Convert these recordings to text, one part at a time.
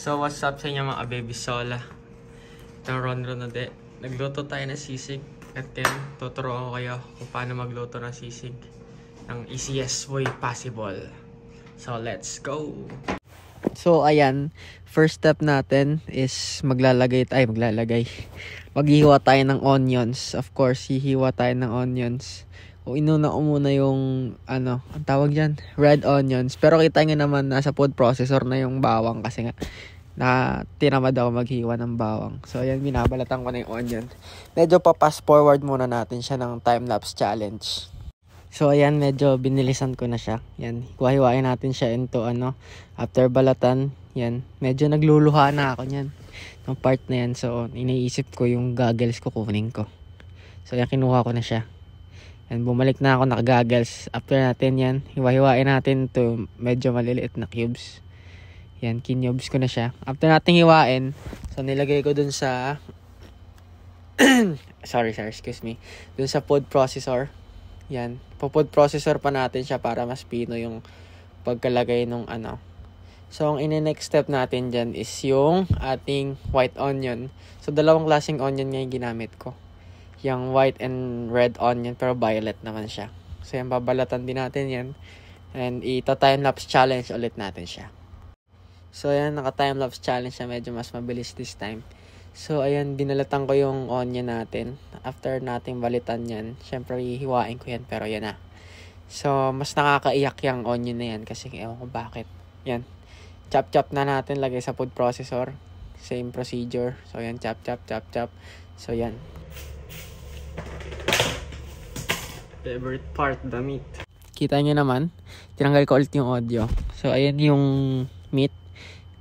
So what's up sa inyo mga baby sola? Itong Ron na de. Nagluto tayo ng sisig. At ngayon, tuturuan ko kayo kung paano magluto ng sisig ng easiest way possible. So let's go! So ayan, first step natin is maghihiwa tayo ng onions. Of course, hihiwa tayo ng onions. O inuna ko muna yung ang tawag dyan, red onions. Pero kita nyo naman nasa food processor na yung bawang kasi nga tinamad ako maghiwa ng bawang. So ayan, binabalatan ko na yung onion. Medyo pa-fast forward muna natin siya ng time-lapse challenge. So ayan, medyo binilisan ko na siya. Yan, hiwa-hiwain natin siya into after balatan. Yan, medyo nagluluha na ako niyan. Yung part na yan. So iniisip ko yung goggles ko kunin ko. So yan, kinuha ko na siya. Yan, bumalik na ako naka-goggles. After natin yan, hiwa-hiwain natin to medyo maliliit na cubes. Yan, kinubes ko na siya. After natin hiwain, so nilagay ko dun sa excuse me. Dun sa food processor. Yan, po-food processor pa natin siya para mas pino yung pagkalagay nung So, ang next step natin dyan is yung ating white onion. So, dalawang klaseng onion nga yung ginamit ko. Yung white and red onion, pero violet naman siya. So, yan, babalatan din natin yan. And ita-time-lapse challenge ulit natin siya. So, ayan, naka-time-lapse challenge siya. Medyo mas mabilis this time. So, ayan, binalatan ko yung onion natin. After natin balitan yan, syempre, hihiwain ko yan. Pero yan na. So, mas nakakaiyak yung onion na yan. Kasi, ewan ko bakit. Yan. Chop-chop na natin. Lagay sa food processor. Same procedure. So, yan. Chop-chop. So, yan. Favorite part, the meat. Kita nyo naman, tinanggal ko ulit yung audio. So, ayan yung meat.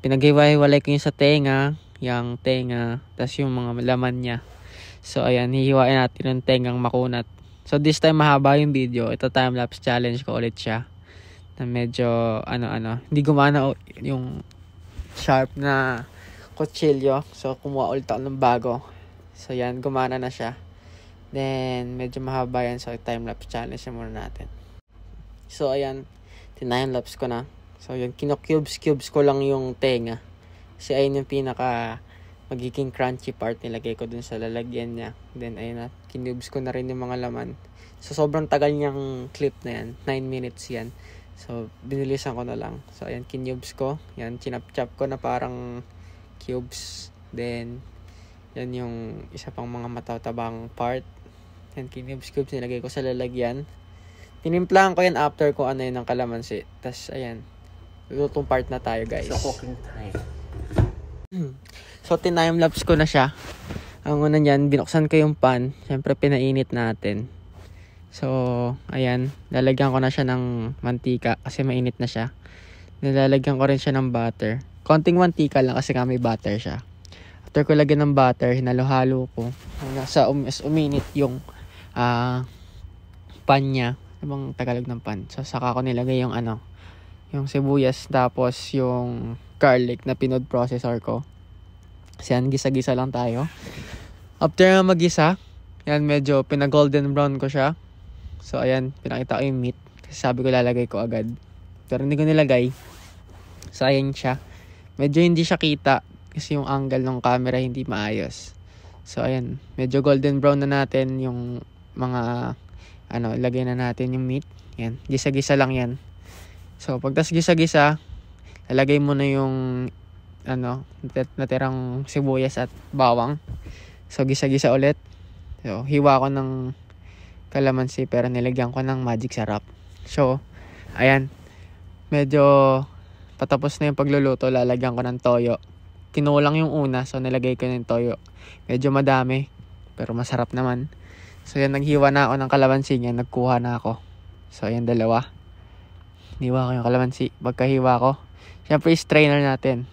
Pinaghiwa-hiwalay ko yung sa tenga, yung tenga, tas yung mga laman niya. So, ayan, hihiwain natin yung tengang makunat. So, this time mahaba yung video. Ito time-lapse challenge ko ulit siya. Na medyo, hindi gumana yung sharp na kutsilyo. So, kumuha ulit ako ng bago. So, yan, gumana na siya. Then, medyo mahaba yan. So, time-lapse challenge na muna natin. So, ayan. Time-lapse ko na. So, yan. Kino-cubes ko lang yung tenga. Kasi ayun yung pinaka magiging crunchy part. Nilagay ko dun sa lalagyan niya. Then, ayun na. Kinubes ko na rin yung mga laman. So, sobrang tagal niyang clip na yan. 9 minutes yan. So, binilisan ko na lang. So, ayan. Kinubes ko. Yan. Chinap-chop ko na parang cubes. Then, yan yung isa pang mga matatabang part. Yan, cubes nilagay ko sa lalagyan. Tinimplahan ko yan after ko yun ng kalamansi. Tapos, ayan. Lutong part na tayo, guys. So, cooking time. So, time-lapse ko na siya. Ang una niyan, binuksan ko yung pan. Siyempre, pinainit natin. So, ayan. Lalagyan ko na siya ng mantika kasi mainit na siya. Nilalagyan ko rin siya ng butter. Konting mantika lang kasi may butter siya. After ko lagyan ng butter, hinalo-halo ko. Nasa uminit yung pan niya. Ibang Tagalog ng pan. So, saka ko nilagay yung yung sibuyas, tapos yung garlic na pinood processor ko. Kasi yan, gisa-gisa lang tayo. After na magisa, yan, medyo pinag-golden brown ko siya. So, ayan, pinakita ko yung meat. Kasi sabi ko lalagay ko agad. Pero hindi ko nilagay. So, ayan siya. Medyo hindi siya kita. Kasi yung angle ng camera hindi maayos. So, ayan. Medyo golden brown na natin yung mga, lagay na natin yung meat. Yan. Gisa-gisa lang yan. So, pagtas gisa-gisa, lalagay mo na yung, natirang sibuyas at bawang. So, gisa-gisa ulit. So, hiwa ko ng kalamansi pero nilagyan ko ng magic sarap. So, ayan. Medyo patapos na yung pagluluto, lalagyan ko ng toyo. Kinulang yung una, so nilagay ko ng toyo. Medyo madami, pero masarap naman. So yan, naghiwa na ako ng kalamansi niya, nagkuha na ako. So yan, dalawa. Hiwa ko yung kalamansi. Pagkahiwa ko, syempre strainer natin.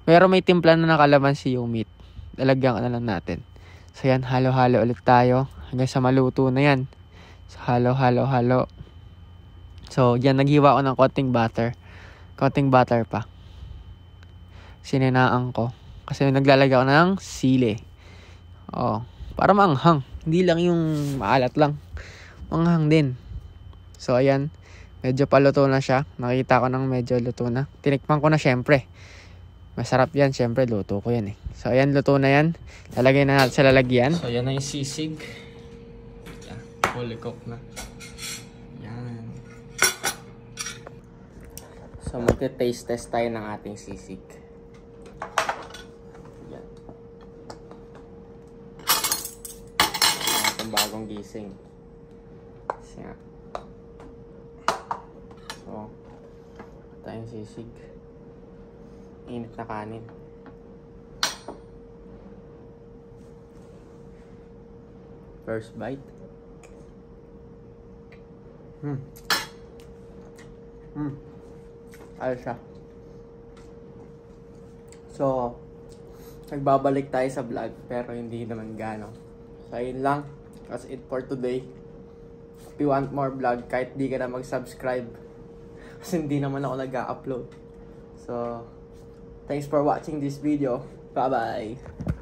Pero may timpla na ng kalamansi yung meat. Lalagyan ko na lang natin. So yan, halo-halo ulit tayo hanggang sa maluto na yan. So halo. So yan, naghiwa ko ng konting butter. Konting butter pa. Sininaan ko. Kasi naglalagay ako ng sili. Para maanghang. Hindi lang yung maalat lang. Maanghang din. So, ayan. Medyo paluto na siya. Nakita ko ng medyo luto na. Tinikman ko na syempre. Masarap yan, syempre luto ko yan eh. So ayan, luto na yan. Lalagay na natin sa lalagyan. So yan na yung sisig. Yan, fully cooked na. Yan. So magte-taste test tayo ng ating sisig. Yan. Itong bagong gising. Yan. So, tayong sisig. Init na kanin. First bite. Ayos siya. So, nagbabalik tayo sa vlog pero hindi naman gano. So, ayun lang. That's it for today. If you want more vlog, kahit di ka na mag-subscribe, kasi hindi naman ako nag-upload. So, thanks for watching this video. Bye-bye!